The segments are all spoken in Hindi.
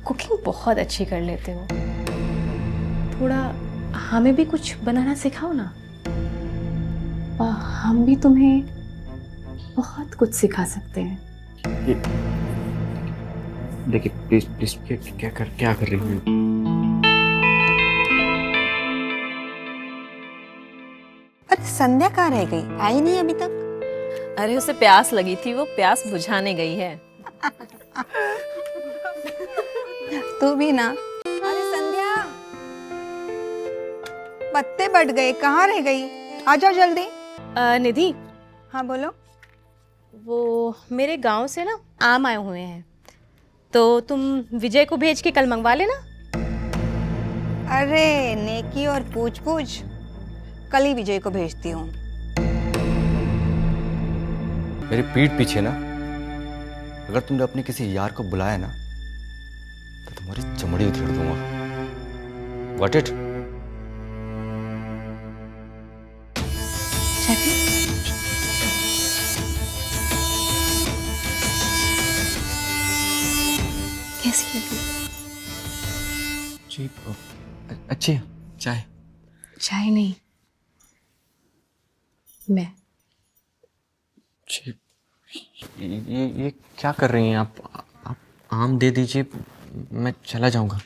कुकिंग बहुत अच्छी कर लेते हो, थोड़ा हमें भी कुछ बनाना सिखाओ ना। हम भी तुम्हें बहुत कुछ सिखा सकते हैं। देखिए प्लीज प्लीज, क्या कर रही हैं? अरे संध्या कहाँ रह गई, आई नहीं अभी तक? अरे उसे प्यास लगी थी, वो प्यास बुझाने गई है। तू भी ना। अरे संध्या, पत्ते बढ़ गए, कहाँ रह गई? आ जाओ जल्दी। निधि, हाँ बोलो। वो मेरे गांव से ना आम आए हुए हैं, तो तुम विजय को भेज के कल मंगवा लेना। अरे नेकी और पूछ पूछ, कल ही विजय को भेजती हूँ। मेरी पीठ पीछे ना अगर तुमने अपने किसी यार को बुलाया ना तो तुम्हारी चमड़ी उधेड़ दूंगा। Got it? कैसी लगी? जी अच्छी है। चाय? चाय नहीं, मैं। जी ये क्या कर रही हैं आप आम दे दीजिए, मैं चला जाऊंगा।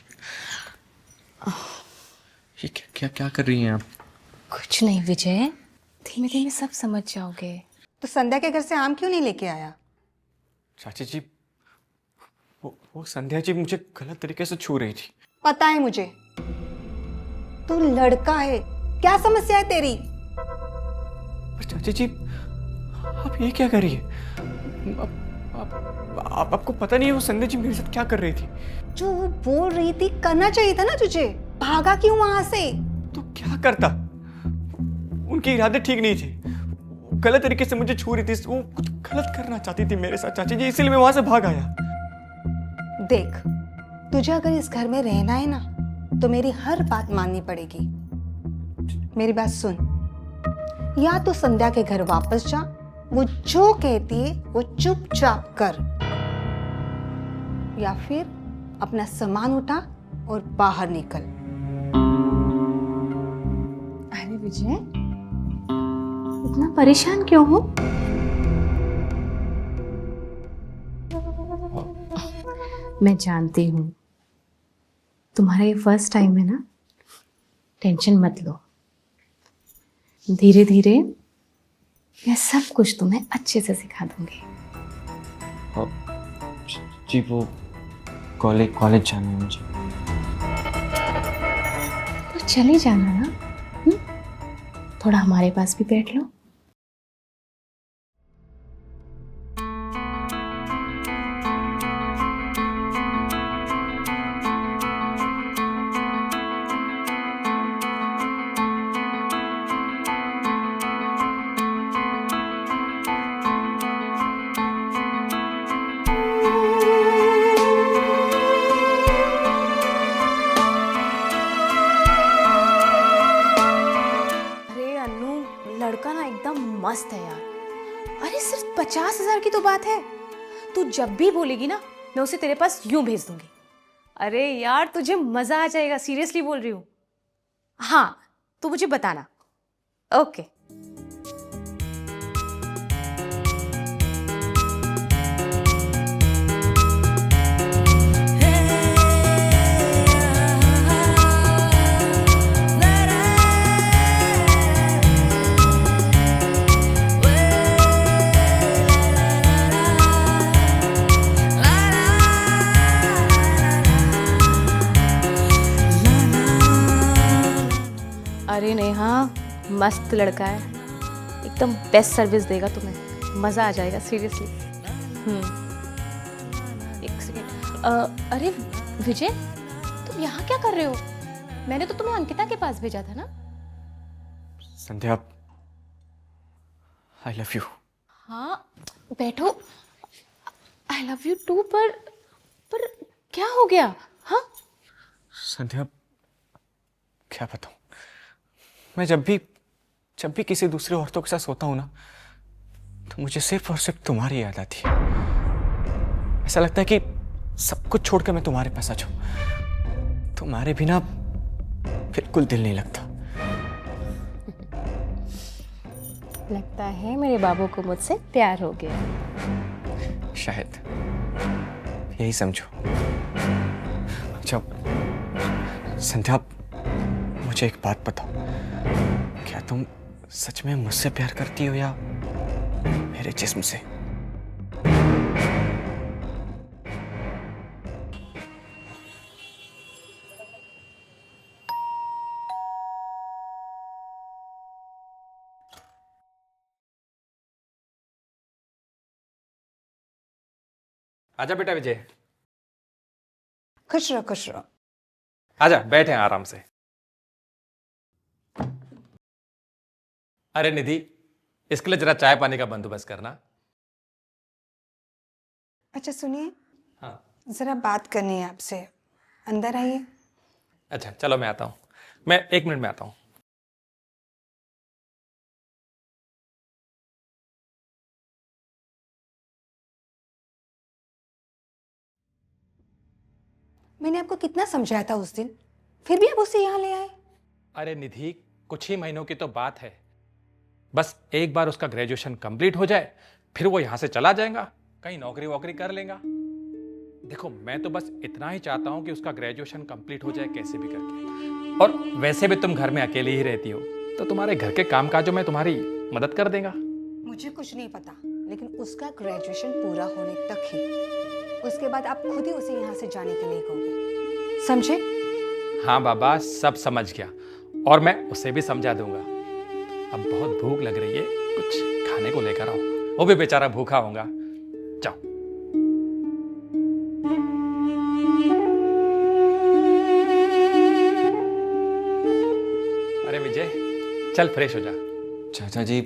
ये क्या कर रही हैं आप? कुछ नहीं विजय, धीमे धीमे सब समझ जाओगे। तो संध्या के घर से आम क्यों नहीं लेके आया? चाची जी, वो संध्या जी मुझे गलत तरीके से छू रही थी। पता है मुझे, तू लड़का है, क्या समस्या है तेरी? पर चाची जी, आप ये क्या कर रही है? आपको पता नहीं है वो संध्या जी मेरे साथ क्या कर रही थी? जो वो बोल रही थी करना चाहिए था ना तुझे, भागा क्यों वहां से? तो क्या करता? उनके इरादे ठीक नहीं थे, गलत तरीके से मुझे छू रही थी, वो कुछ गलत करना चाहती थी मेरे साथ चाची जी, इसीलिए मैं वहां से भाग आया। देख, तुझे अगर इस घर में रहना है ना तो मेरी हर बात माननी पड़ेगी। मेरी बात सुन, या तो संध्या के घर वापस जा, वो जो कहती है वो चुपचाप कर, या फिर अपना सामान उठा और बाहर निकल। अरे विजय, इतना परेशान क्यों हो? मैं जानती हूँ तुम्हारा ये फर्स्ट टाइम है ना, टेंशन मत लो। धीरे धीरे मैं सब कुछ तुम्हें अच्छे से सिखा दूंगी। जी वो कॉलेज जाना है मुझे। तो चले जाना ना, थोड़ा हमारे पास भी बैठ लो। लड़का ना एकदम मस्त है यार। अरे सिर्फ 50,000 की तो बात है, तू जब भी बोलेगी ना मैं उसे तेरे पास यूं भेज दूंगी। अरे यार तुझे मजा आ जाएगा, सीरियसली बोल रही हूँ। हाँ तो मुझे बताना। ओके। अरे नेहा, मस्त लड़का है, एकदम बेस्ट सर्विस देगा तुम्हें, मज़ा आ जाएगा सीरियसली। एक सेकेंड। अरे विजय, तुम यहाँ क्या कर रहे हो? मैंने तो तुम्हें अंकिता के पास भेजा था ना। संध्या, आई लव यू। हाँ बैठो। आई लव यू टू, पर क्या हो गया? हाँ संध्या, क्या बताऊं, मैं जब भी किसी दूसरी औरतों के साथ सोता हूं ना तो मुझे सिर्फ और सिर्फ तुम्हारी याद आती है। ऐसा लगता है कि सब कुछ छोड़कर मैं तुम्हारे पास आ जाऊं। तुम्हारे बिना बिल्कुल दिल नहीं लगता। लगता है मेरे बाबू को मुझसे प्यार हो गया। शायद यही समझो। अच्छा संध्या, मुझे एक बात बताओ, क्या तुम सच में मुझसे प्यार करती हो या मेरे जिस्म से? आजा बेटा विजय, खुश रहो खुश रहो। आजा बैठे हैं आराम से। अरे निधि, इसके लिए जरा चाय पानी का बंदोबस्त करना। अच्छा सुनिए, हाँ। जरा बात करनी है आपसे, अंदर आइए। अच्छा चलो मैं आता हूँ, मैं 1 मिनट में आता हूँ। मैंने आपको कितना समझाया था उस दिन, फिर भी आप उसे यहाँ ले आए। अरे निधि, कुछ ही महीनों की तो बात है, बस एक बार उसका ग्रेजुएशन कंप्लीट हो जाए, फिर वो यहां से चला जाएगा, कहीं नौकरी वोकरी कर लेगा। देखो मैं तो बस इतना ही चाहता हूं कि उसका ग्रेजुएशन कंप्लीट हो जाए कैसे भी करके। और वैसे भी तुम घर में अकेली ही रहती हो, तो तुम्हारे घर के कामकाजों में तुम्हारी मदद कर देगा। मुझे कुछ नहीं पता, लेकिन उसका ग्रेजुएशन पूरा होने तक ही, उसके बाद आप खुद ही उसे यहाँ से जाने के लिए कहोगे, समझे? हाँ बाबा, सब समझ गया, और मैं उसे भी समझा दूंगा। अब बहुत भूख लग रही है, कुछ खाने को लेकर आओ, वो भी बेचारा भूखा होगा। जाओ। अरे विजय, चल फ्रेश हो जा। चाचा जी,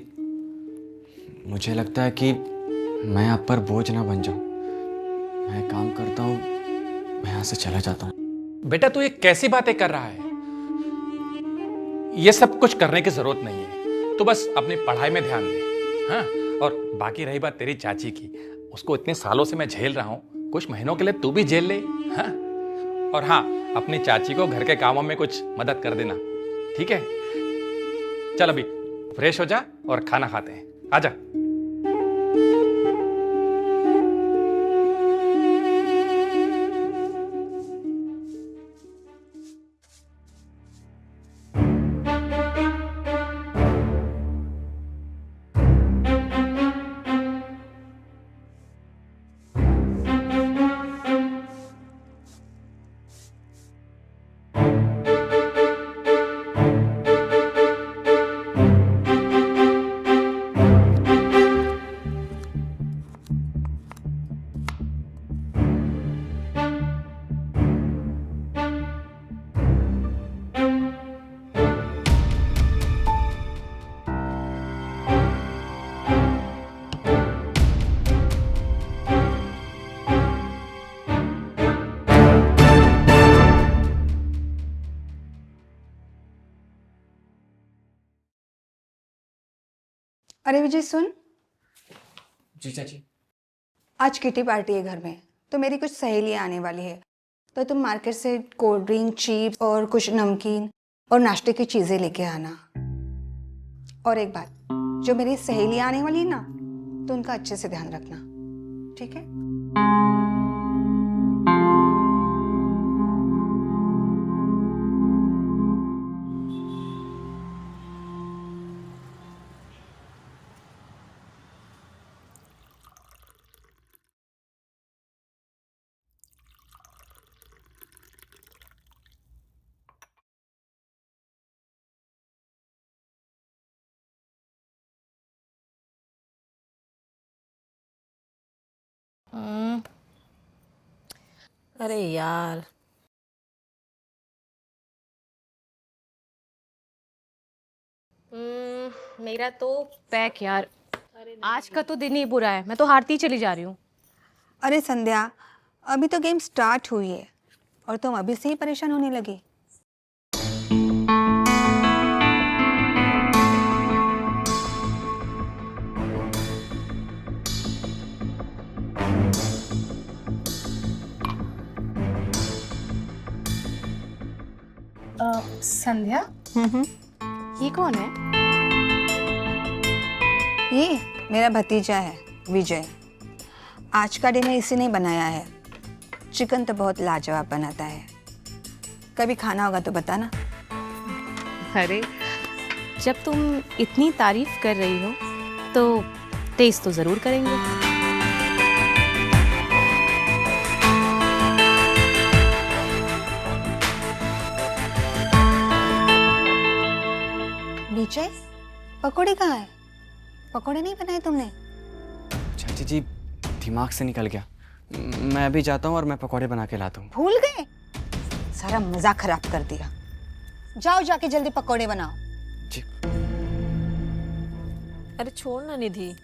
मुझे लगता है कि मैं आप पर बोझ ना बन जाऊं। मैं काम करता हूं, मैं यहाँ से चला जाता हूं। बेटा तू ये कैसी बातें कर रहा है? ये सब कुछ करने की जरूरत नहीं है, तू बस अपनी पढ़ाई में ध्यान दे। हाँ, और बाकी रही बात तेरी चाची की, उसको इतने सालों से मैं झेल रहा हूं, कुछ महीनों के लिए तू भी झेल ले। हाँ, और हाँ, अपनी चाची को घर के कामों में कुछ मदद कर देना, ठीक है? चल अभी फ्रेश हो जा और खाना खाते हैं, आजा। अरे विजय सुन, जी चाची। आज किटी पार्टी है घर में, तो मेरी कुछ सहेलियाँ आने वाली है, तो तुम मार्केट से कोल्ड ड्रिंक, चिप्स और कुछ नमकीन और नाश्ते की चीज़ें लेके आना। और एक बात, जो मेरी सहेलियाँ आने वाली है ना, तो उनका अच्छे से ध्यान रखना, ठीक है? अरे यार, मेरा तो पैक यार, आज का तो दिन ही बुरा है, मैं तो हारती ही चली जा रही हूँ। अरे संध्या, अभी तो गेम स्टार्ट हुई है और तुम अभी से ही परेशान होने लगी। संध्या हम्म। ये कौन है? ये मेरा भतीजा है विजय। आज का डिनर इसी ने बनाया है। चिकन तो बहुत लाजवाब बनाता है। कभी खाना होगा तो बताना। अरे जब तुम इतनी तारीफ कर रही हो तो टेस्ट तो जरूर करेंगे। विजय, पकोड़े कहाँ है? पकोड़े नहीं बनाए तुमने? चाची जी दिमाग से निकल गया। मैं अभी जाता हूँ और मैं पकौड़े बना के लाता हूँ। भूल गए? सारा मजा खराब कर दिया। जाओ जाके जल्दी पकोड़े बनाओ। जी। अरे छोड़ ना निधि।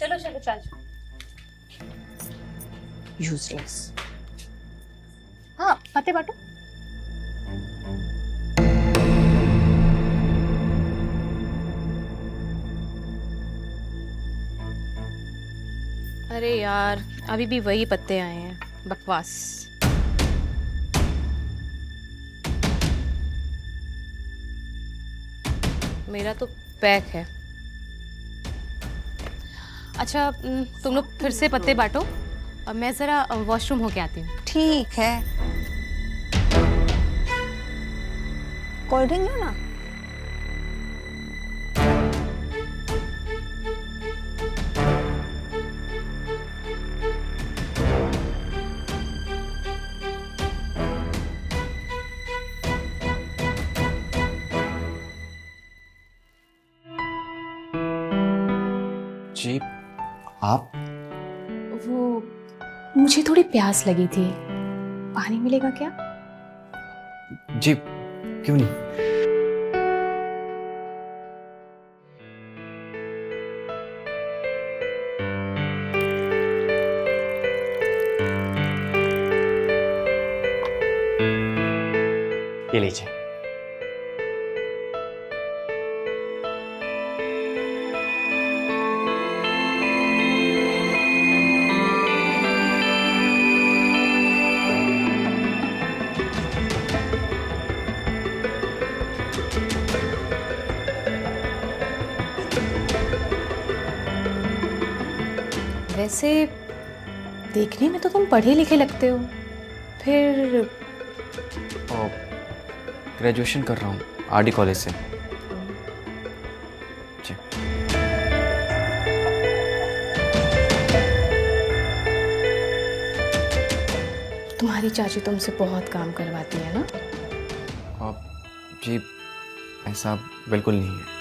चलो चलो चल। यूजलेस। हाँ पत्ते बांटो। अरे यार अभी भी वही पत्ते आए हैं, बकवास। मेरा तो पैक है। अच्छा तुम लोग फिर से पत्ते बांटो और मैं जरा वॉशरूम होके आती हूँ। ठीक है। कोल्ड ड्रिंक लो ना। जी आप? वो मुझे थोड़ी प्यास लगी थी, पानी मिलेगा क्या? जी क्यों नहीं। ये लीजिए। वैसे देखने में तो तुम पढ़े लिखे लगते हो, फिर और ग्रेजुएशन कर रहा हूँ आरडी कॉलेज से। जी। तुम्हारी चाची तुमसे बहुत काम करवाती है ना? और जी ऐसा बिल्कुल नहीं है।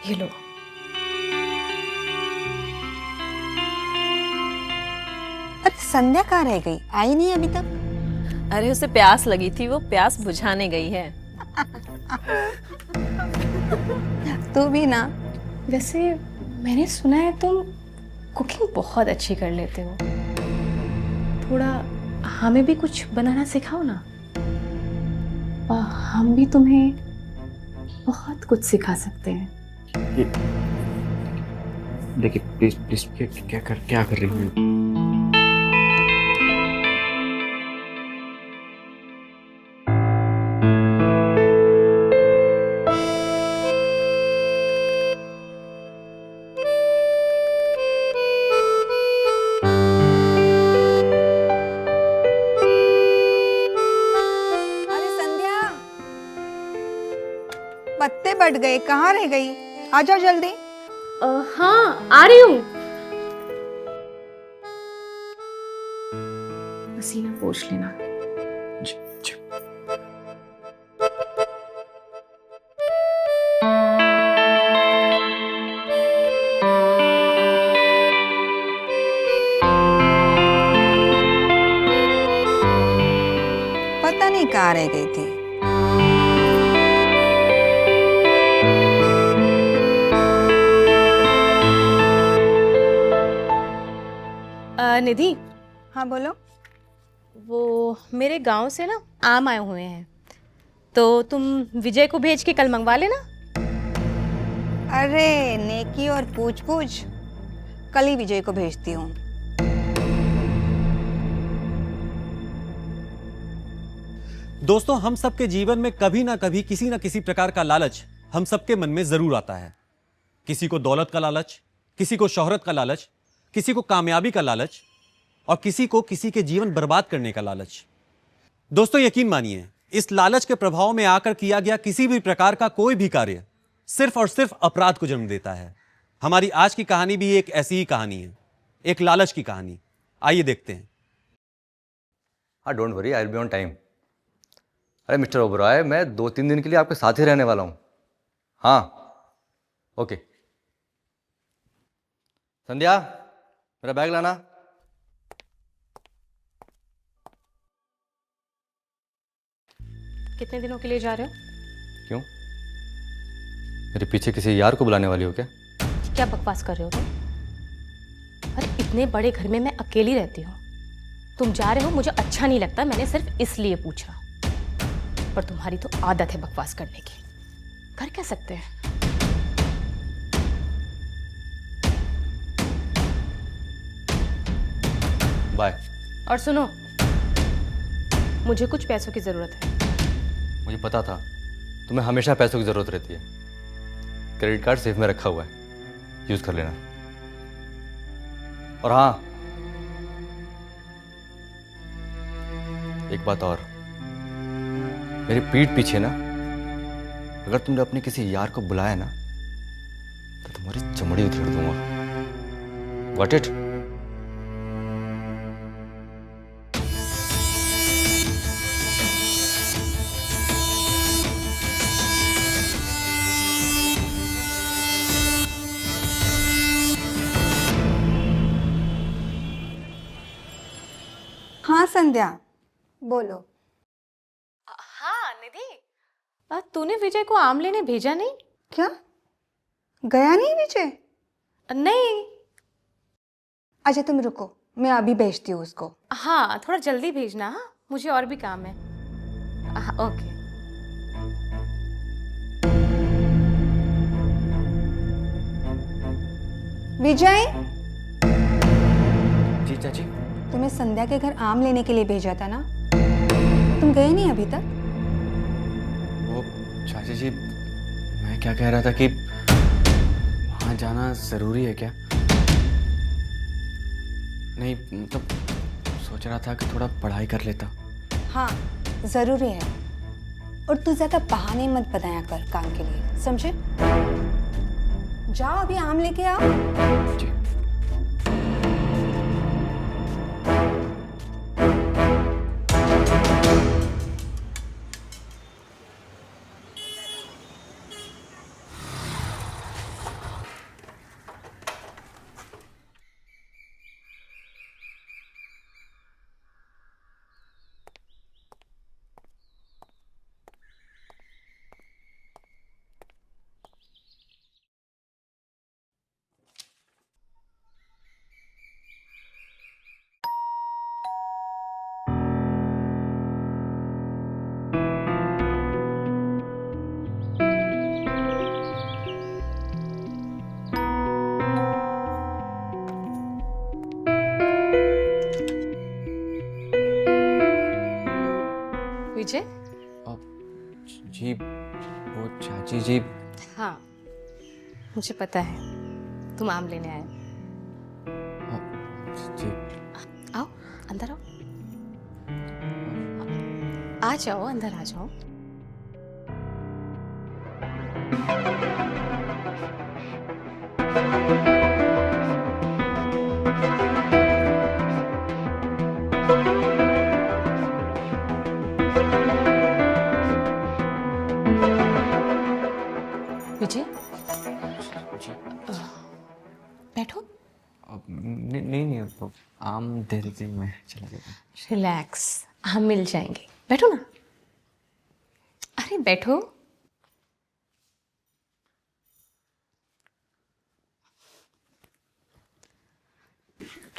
ये लो। अरे संध्या कहाँ रह गई? आई नहीं अभी तक? अरे उसे प्यास लगी थी, वो प्यास बुझाने गई है। तू भी ना। वैसे मैंने सुना है तुम कुकिंग बहुत अच्छी कर लेते हो, थोड़ा हमें भी कुछ बनाना सिखाओ ना, और हम भी तुम्हें बहुत कुछ सिखा सकते हैं। देखिए प्लीज प्लीज क्या कर रही हूँ? अरे संध्या, पत्ते बट गए, कहाँ रह गई? आ जाओ जल्दी। हाँ आ रही हूँ। पसीना पोंछ लेना। जी, जी। पता नहीं कहाँ रह गई थी। निधि, हाँ बोलो। वो मेरे गांव से ना आम आए हुए हैं, तो तुम विजय को भेज के कल मंगवा लेना। अरे नेकी और पूछ पूछ, कल ही विजय को भेजती हूँ। दोस्तों, हम सबके जीवन में कभी ना कभी किसी ना किसी प्रकार का लालच हम सबके मन में जरूर आता है। किसी को दौलत का लालच, किसी को शोहरत का लालच, किसी को कामयाबी का लालच और किसी को किसी के जीवन बर्बाद करने का लालच। दोस्तों, यकीन मानिए, इस लालच के प्रभाव में आकर किया गया किसी भी प्रकार का कोई भी कार्य सिर्फ और सिर्फ अपराध को जन्म देता है। हमारी आज की कहानी भी एक ऐसी ही कहानी है, एक लालच की कहानी। आइए देखते हैं। हाँ, don't worry, I will be on time. अरे मिस्टर ओबरॉय, मैं 2-3 दिन के लिए आपके साथ ही रहने वाला हूँ। हाँ, ओके। संध्या, मेरा बैग लाना। कितने दिनों के लिए जा रहे हो? क्यों? मेरे पीछे किसी यार को बुलाने वाली हो क्या? क्या बकवास कर रहे हो तुम? अरे इतने बड़े घर में मैं अकेली रहती हूँ। तुम जा रहे हो मुझे अच्छा नहीं लगता, मैंने सिर्फ इसलिए पूछा। पर तुम्हारी तो आदत है बकवास करने की। कर क्या सकते हैं? बाय। और सुनो, मुझे कुछ पैसों की जरूरत है। मुझे पता था तुम्हें हमेशा पैसों की जरूरत रहती है। क्रेडिट कार्ड सेफ में रखा हुआ है, यूज कर लेना। और हाँ, एक बात और, मेरी पीठ पीछे ना अगर तुमने अपने किसी यार को बुलाया ना तो तुम्हारी चमड़ी उधेड़ दूंगा। Got it? हाँ संध्या, बोलो। हाँ निधि, तूने विजय को आम लेने भेजा नहीं? क्या गया नहीं विजय? नहीं। अच्छा तुम रुको, मैं अभी भेजती हूँ उसको। हाँ, थोड़ा जल्दी भेजना। हाँ, मुझे और भी काम है। ओके। विजय, जी चाची। तुम्हें संध्या के घर आम लेने के लिए भेजा था ना, तुम गए नहीं अभी तक? वो चाची जी, मैं क्या कह रहा था कि वहाँ जाना ज़रूरी है क्या? नहीं, मतलब सोच रहा था कि थोड़ा पढ़ाई कर लेता। हाँ ज़रूरी है, और तू ज़्यादा बहाने मत बनाया कर काम के लिए, समझे? जाओ अभी आम लेके आओ। जी। विजय? जी, वो चाची जी। हाँ, मुझे पता है तुम आम लेने आए। जी। आओ अंदर आओ। आ जाओ, अंदर आ जाओ। विजय, जी। बैठो। नहीं, वो आम दे दीजिए, मैं चला जाता। रिलैक्स, हम मिल जाएंगे। बैठो ना। अरे बैठो।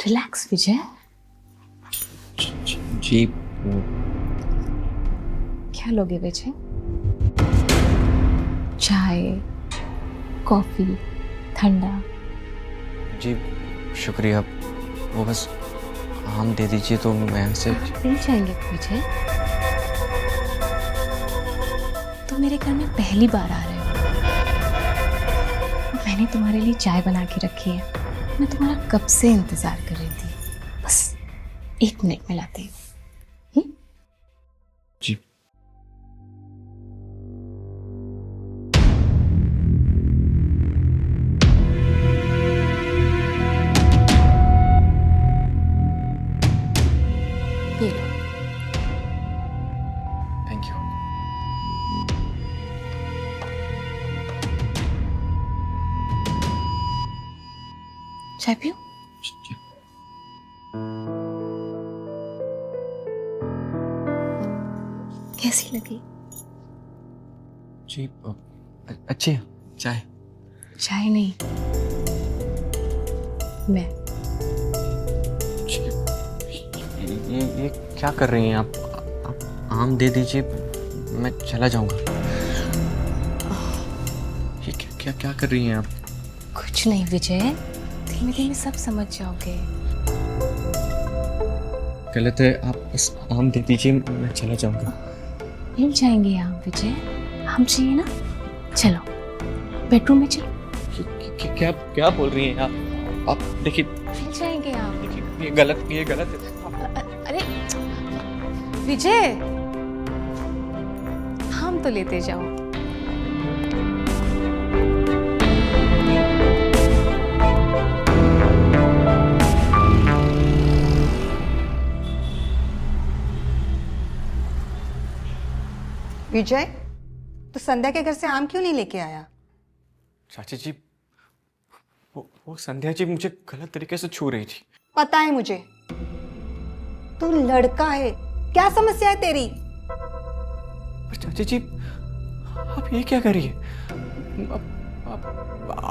रिलैक्स विजय। जी। क्या लोगे विजय? चाय, कॉफी, ठंडा? जी शुक्रिया, वो बस आम दे दीजिए तो मैं से। मिल जाएंगे विजय। मेरे घर में पहली बार आ रहे हो। मैंने तुम्हारे लिए चाय बना के रखी है। मैं तुम्हारा कब से इंतजार कर रही थी। बस 1 मिनट में लाती हूँ। जी। ये लो। Thank you. चाय पियो। कैसी लगी? जी अच्छी है चाय। चाय नहीं, मैं। ये क्या कर रही हैं आप आम दे दीजिए, मैं चला जाऊंगा। ये क्या क्या कर रही हैं आप? कुछ नहीं विजय, धीमे धीमे सब समझ जाओगे। गलत है, आप बस आम दे दीजिए, मैं चला जाऊंगा। मिल जाएंगे आम विजय, हम चाहिए ना। चलो बेडरूम में चलो। क्या क्या बोल रही हैं आप देखिए मिल जाएंगे आम। ये गलत है। अरे विजय, हम तो लेते जाओ। विजय, तो संध्या के घर से आम क्यों नहीं लेके आया? चाची जी, वो संध्या जी मुझे गलत तरीके से छू रही थी। पता है मुझे, तू लड़का है, क्या समस्या है तेरी? पर चाची जी, आप ये क्या कर रही है?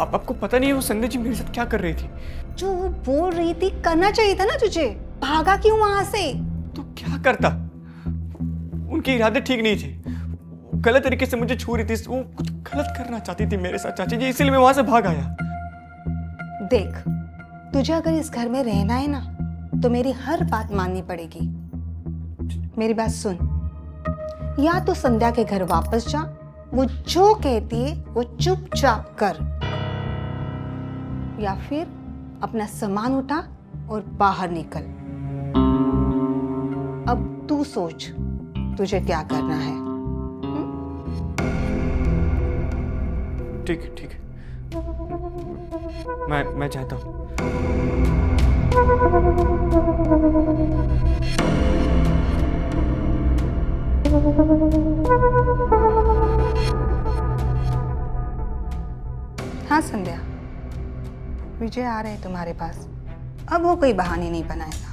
आपको पता नहीं है वो संध्या जी मेरे साथ क्या कर रही थी? जो वो बोल रही थी करना चाहिए था ना तुझे, भागा क्यों वहां से? तो क्या करता? उनके इरादे ठीक नहीं थे, गलत तरीके से मुझे छू रही थी, वो कुछ गलत करना चाहती थी मेरे साथ चाची जी, इसीलिए मैं वहां से भाग आया। देख, तुझे अगर इस घर में रहना है ना, तो मेरी हर बात माननी पड़ेगी। मेरी बात सुन, या तो संध्या के घर वापस जा, वो जो कहती है वो चुपचाप कर, या फिर अपना सामान उठा और बाहर निकल। अब तू सोच तुझे क्या करना है। ठीक है मैं जाता हूँ। हाँ संध्या, विजय आ रहे हैं तुम्हारे पास। अब वो कोई बहाने नहीं बनाएगा।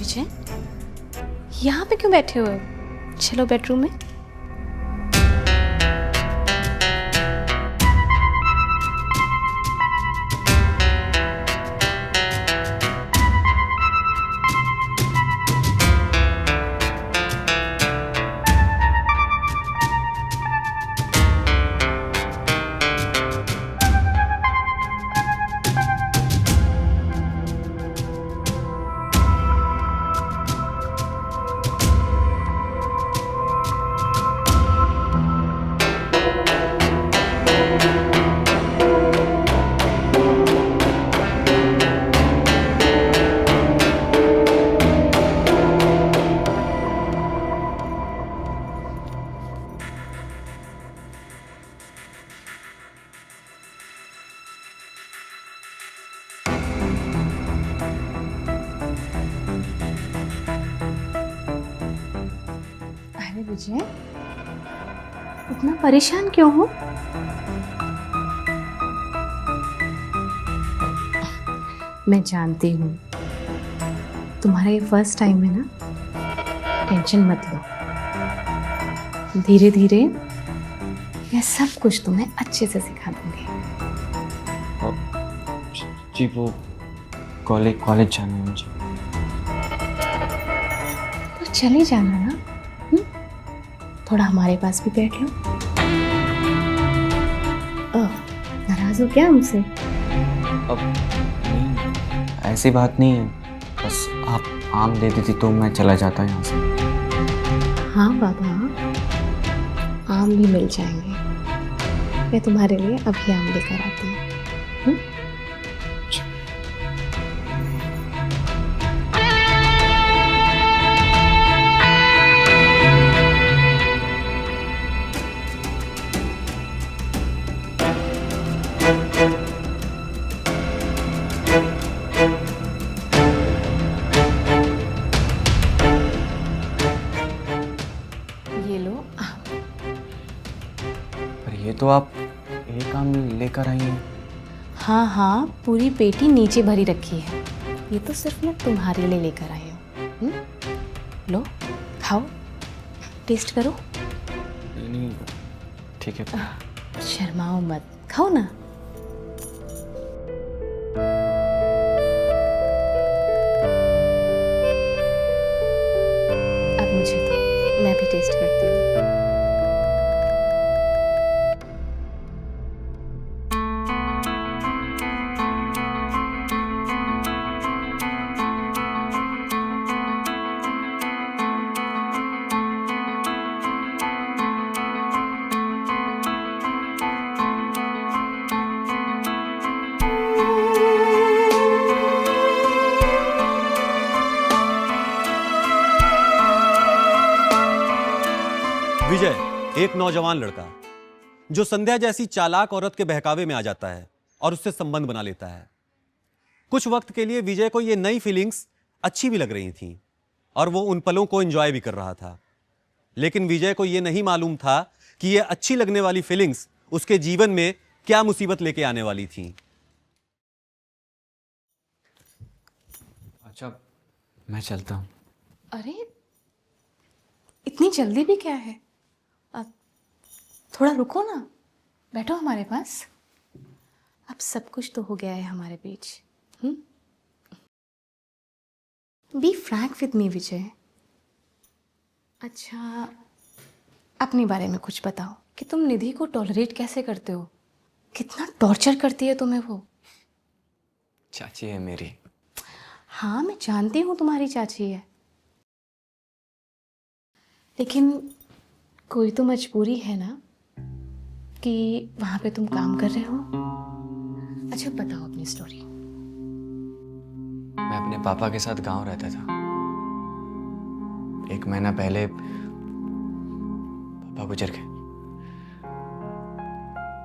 विजय, यहाँ पे क्यों बैठे हुए हो? चलो बेडरूम में। अरे विजय, इतना परेशान क्यों हो? मैं जानती हूँ तुम्हारा ये फर्स्ट टाइम है ना, टेंशन मत लो। धीरे धीरे मैं सब कुछ तुम्हें अच्छे से सिखा दूंगी। जी वो कॉलेज जाना है मुझे। तो चले जाना ना। थोड़ा हमारे पास भी बैठ लो। नाराज हो क्या हमसे? अब नहीं, ऐसी बात नहीं है, बस आप आम दे देती तो मैं चला जाता यहाँ से। हाँ बाबा, आम भी मिल जाएंगे। मैं तुम्हारे लिए अभी आम लेकर आती हूँ। ये लो आम। पर ये तो आप एक आम लेकर आई हैं। हाँ हाँ, पूरी पेटी नीचे भरी रखी है। ये तो सिर्फ मैं तुम्हारे लिए लेकर आई हूँ। लो खाओ, टेस्ट करो। नहीं, ठीक है। शर्माओ मत, खाओ ना। अब मुझे तो, मैं भी टेस्ट करती हूँ। विजय एक नौजवान लड़का जो संध्या जैसी चालाक औरत के बहकावे में आ जाता है और उससे संबंध बना लेता है। कुछ वक्त के लिए विजय को ये नई फीलिंग्स अच्छी भी लग रही थीं और वो उन पलों को एंजॉय भी कर रहा था, लेकिन विजय को ये नहीं मालूम था कि ये अच्छी लगने वाली फीलिंग्स उसके जीवन में क्या मुसीबत लेके आने वाली थी। अच्छा, मैं चलता हूँ। अरे इतनी जल्दी भी क्या है? अब थोड़ा रुको ना, बैठो हमारे पास। अब सब कुछ तो हो गया है हमारे बीच। बी फ्रैंक विद मी विजय। अच्छा, अपने बारे में कुछ बताओ कि तुम निधि को टॉलरेट कैसे करते हो? कितना टॉर्चर करती है तुम्हें वो। चाची है मेरी। हाँ, मैं जानती हूँ तुम्हारी चाची है, लेकिन कोई तो मजबूरी है ना कि वहां पे तुम काम कर रहे हो। अच्छा बताओ अपनी स्टोरी। मैं अपने पापा के साथ गांव रहता था। 1 महीना पहले पापा गुजर गए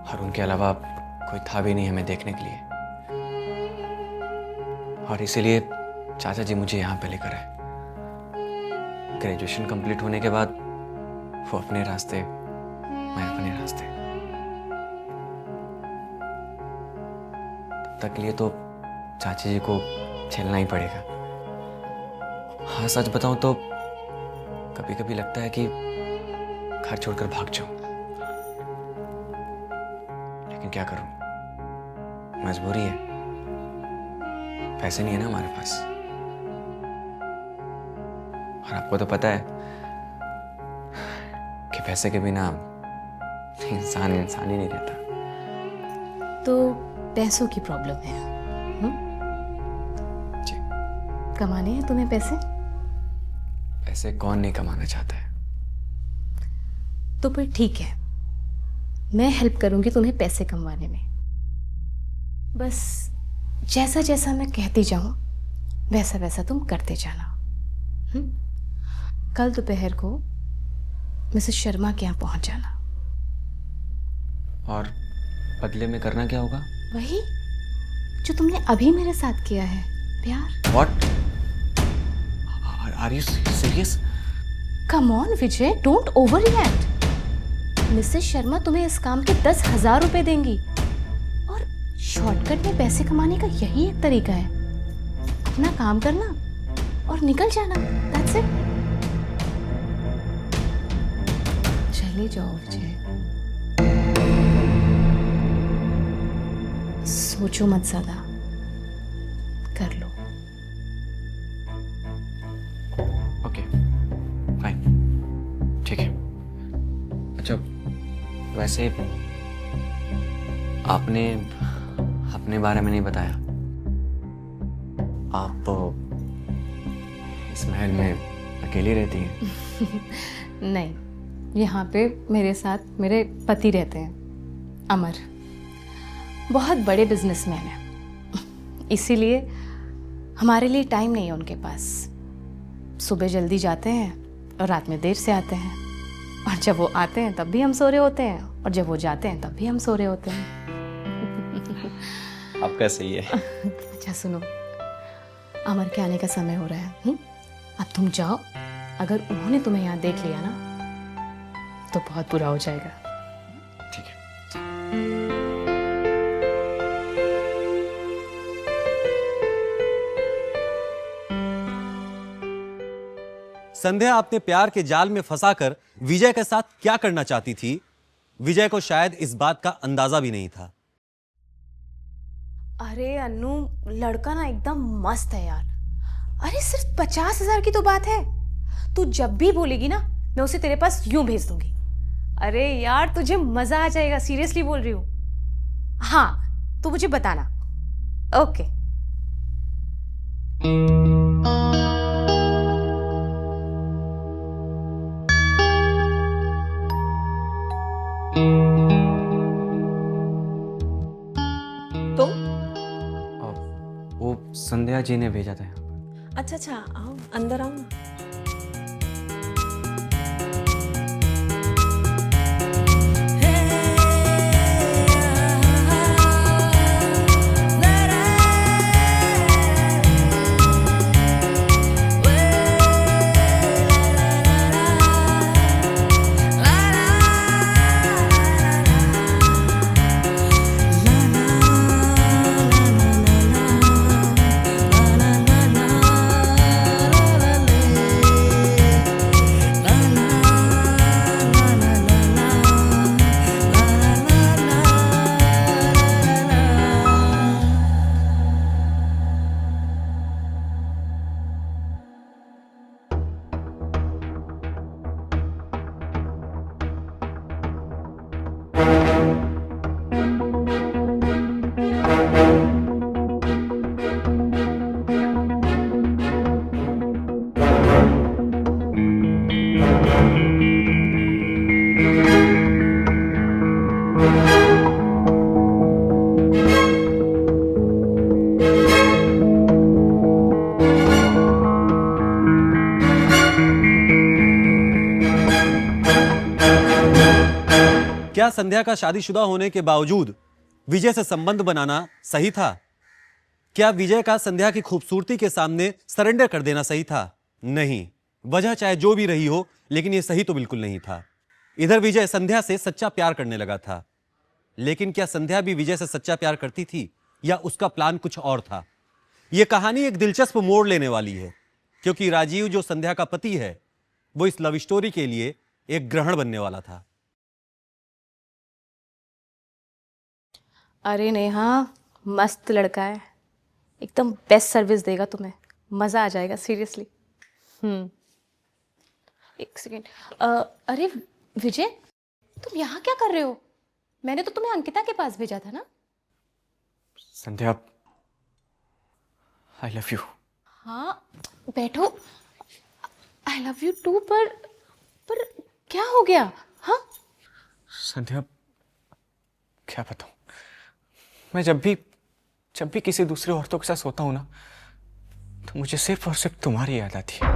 और उनके अलावा कोई था भी नहीं हमें देखने के लिए, और इसीलिए चाचा जी मुझे यहाँ पे लेकर आए। ग्रेजुएशन कंप्लीट होने के बाद वो अपने रास्ते, मैं अपने रास्ते। तब तक के लिए तो चाची जी को झेलना ही पड़ेगा। हाँ, सच बताऊं तो कभी कभी लगता है कि घर छोड़कर भाग जाऊं, लेकिन क्या करूं, मजबूरी है। पैसे नहीं है ना हमारे पास, और आपको तो पता है कि पैसे के बिना इंसान ही नहीं रहता। तो पैसों की प्रॉब्लम है। जी। कमाने हैं तुम्हें पैसे? पैसे कौन नहीं कमाना चाहता है। तो फिर ठीक है, मैं हेल्प करूंगी तुम्हें पैसे कमाने में। बस जैसा जैसा मैं कहती जाऊं वैसा वैसा तुम करते जाना। कल दोपहर को मिसेस शर्मा के यहाँ पहुंच जाना। और बदले में करना क्या होगा? वही जो तुमने अभी मेरे साथ किया है, प्यार। What? Are you serious? Come on Vijay, don't over react. Mrs Sharma तुम्हें इस काम के 10,000 रुपए देंगी, और शॉर्टकट में पैसे कमाने का यही एक तरीका है। अपना काम करना और निकल जाना, दैट्स इट। चले जाओ विजय, सोचो मत ज्यादा, कर लो। ओके फाइन, ठीक है। अच्छा, वैसे आपने अपने बारे में नहीं बताया। आप इस महल में अकेली रहती हैं? नहीं, यहाँ पे मेरे साथ मेरे पति रहते हैं, अमर। बहुत बड़े बिजनेसमैन हैं, इसीलिए हमारे लिए टाइम नहीं है उनके पास। सुबह जल्दी जाते हैं और रात में देर से आते हैं, और जब वो आते हैं तब भी हम सो रहे होते हैं, और जब वो जाते हैं तब भी हम सो रहे होते हैं। आपका सही है। अच्छा सुनो, अमर के आने का समय हो रहा है। अब तुम जाओ, अगर उन्होंने तुम्हें यहाँ देख लिया ना तो बहुत बुरा हो जाएगा। ठीक है। संध्या अपने प्यार के जाल में फंसाकर विजय के साथ क्या करना चाहती थी, विजय को शायद इस बात का अंदाजा भी नहीं था। अरे अन्नू, लड़का ना एकदम मस्त है यार। अरे सिर्फ 50,000 की तो बात है। तू जब भी बोलेगी ना, मैं उसे तेरे पास यूं भेज दूंगी। अरे यार, तुझे मजा आ जाएगा, सीरियसली बोल रही हूँ। हाँ, तू मुझे बताना। ओके। तुम? वो संध्या जी ने भेजा था यहाँ पर। अच्छा अच्छा, आओ अंदर आओ ना। क्या संध्या का शादीशुदा होने के बावजूद विजय से संबंध बनाना सही था? क्या विजय का संध्या की खूबसूरती के सामने सरेंडर कर देना सही था? नहीं। वजह चाहे जो भी रही हो, लेकिन यह सही तो बिल्कुल नहीं था। इधर विजय संध्या से सच्चा प्यार करने लगा था, लेकिन क्या संध्या भी विजय से सच्चा प्यार करती थी, या उसका प्लान कुछ और था? यह कहानी एक दिलचस्प मोड़ लेने वाली है, क्योंकि राजीव जो संध्या का पति है, वो इस लव स्टोरी के लिए एक ग्रहण बनने वाला था। अरे नेहा, मस्त लड़का है, एकदम बेस्ट सर्विस देगा तुम्हें, मज़ा आ जाएगा, सीरियसली। एक सेकेंड। अरे विजय, तुम यहाँ क्या कर रहे हो? मैंने तो तुम्हें अंकिता के पास भेजा था ना। संध्या, आई लव यू। हाँ, बैठो। आई लव यू टू, पर क्या हो गया? हाँ संध्या, क्या बताऊं, मैं जब भी किसी दूसरे औरतों के साथ सोता हूं ना, तो मुझे सिर्फ और सिर्फ तुम्हारी याद आती है।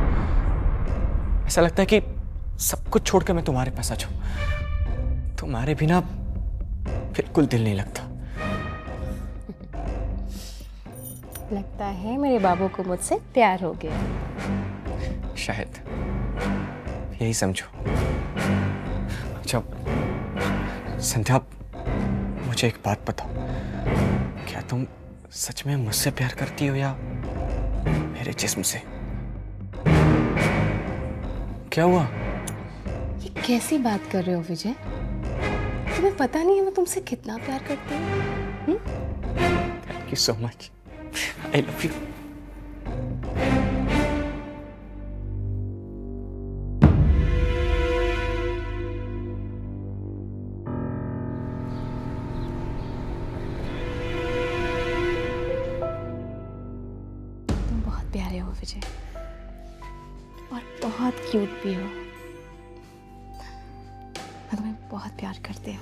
ऐसा लगता है कि सब कुछ छोड़कर मैं तुम्हारे पास आ जाऊं। तुम्हारे बिना बिल्कुल दिल नहीं लगता। लगता है मेरे बाबू को मुझसे प्यार हो गया। शायद यही समझो। अच्छा संध्या, मुझे एक बात बताओ, क्या तुम सच में मुझसे प्यार करती हो, या मेरे जिस्म से। क्या हुआ? ये कैसी बात कर रहे हो विजय? तुम्हें पता नहीं है मैं तुमसे कितना प्यार करती हूँ। Thank you so much, I love you. तुम बहुत प्यारे हो विजय, और बहुत क्यूट भी हो। मैं तुम्हें बहुत प्यार करती हूँ।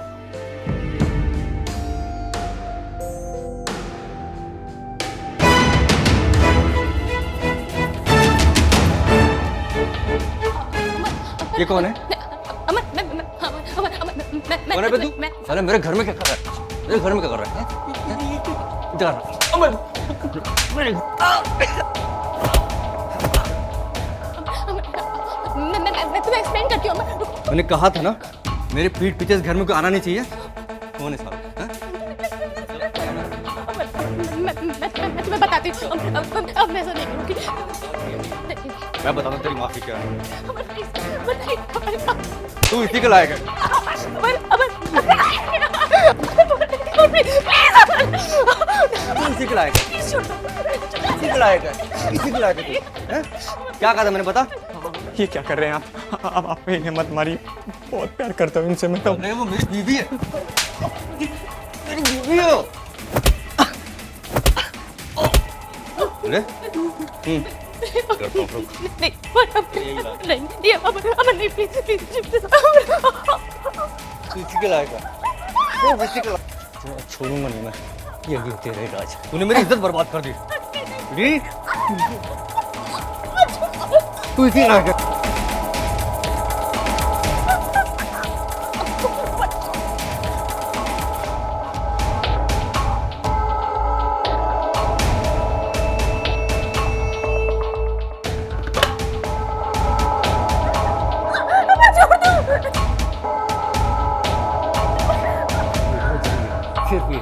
ये कौन है? अमर, मैं कौन है बे तू? साले मेरे घर में क्या कर रहा है? मेरे घर में क्या कर रहा है? इधर आ। अमर, मेरे मैं तुम्हें एक्सप्लेन करती हूँ अमर। मैंने कहा था ना, मेरे पीठ पीछे इस घर में कोई आना नहीं चाहिए। कौन है साला? हाँ? मैं तुम्हें बताती हूँ। अब मैं ऐसा नहीं करूँगी। मैं बताता हूँ तेरी माफी क्या है। अमर, please, अमर, तू इसी के लायक है। तू इसी के लायक है। इसी के लायक है। इसी के लायक है तू। हैं? क्या कहा था मैंने, बता? ये क्या कर रहे हैं आप? आप इन्हें मत मारिए, बहुत प्यार करता हूँ इनसे मैं तो। नहीं, वो मेरी बीवी है। मेरी बीवी है वो। अरे? नहीं, अमर नहीं, प्लीज। तू इसी के लायक है। तू इसी के लायक। छोड़ूंगा नहीं मैं। यही तेरा इलाज। तूने मेरी इज्जत बर्बाद कर दी। तू इसी लायक है। सिर्फ यही।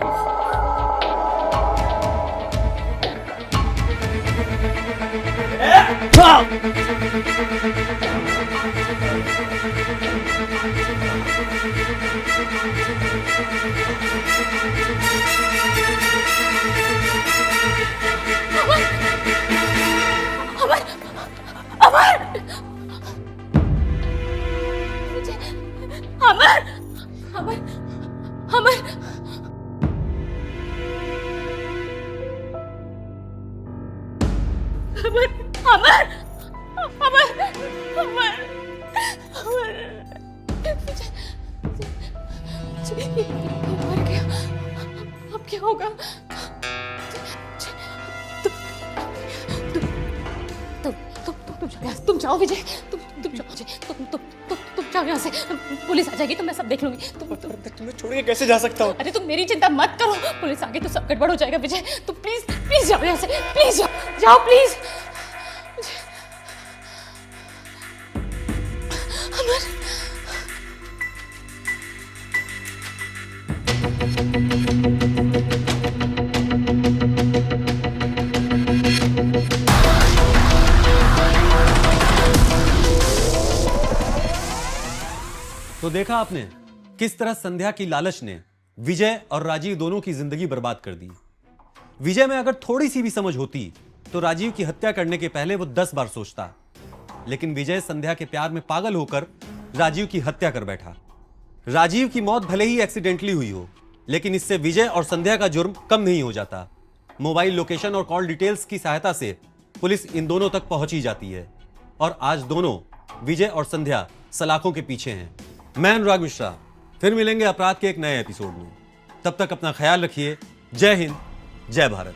मर गया। अब क्या होगा? तुम जाओ विजय, तुम जाओ विजय, तुम जाओ यहाँ से। पुलिस आ जाएगी तो मैं सब देख लूंगी। तुम्हें छोड़ के कैसे जा सकता हूँ? अरे तुम मेरी चिंता मत करो, पुलिस आ गई तो सब गड़बड़ हो जाएगा विजय। तुम प्लीज जाओ यहाँ से, प्लीज जाओ प्लीज। तो देखा आपने किस तरह संध्या की लालच ने विजय और राजीव दोनों की जिंदगी बर्बाद कर दी। विजय में अगर थोड़ी सी भी समझ होती तो राजीव की हत्या करने के पहले वो 10 बार सोचता, लेकिन विजय संध्या के प्यार में पागल होकर राजीव की हत्या कर बैठा। राजीव की मौत भले ही एक्सीडेंटली हुई हो, लेकिन इससे विजय और संध्या का जुर्म कम नहीं हो जाता। मोबाइल लोकेशन और कॉल डिटेल्स की सहायता से पुलिस इन दोनों तक पहुंच ही जाती है और आज दोनों विजय और संध्या सलाखों के पीछे हैं। मैं अनुराग मिश्रा, फिर मिलेंगे अपराध के एक नए एपिसोड में। तब तक अपना ख्याल रखिए। जय हिंद, जय भारत।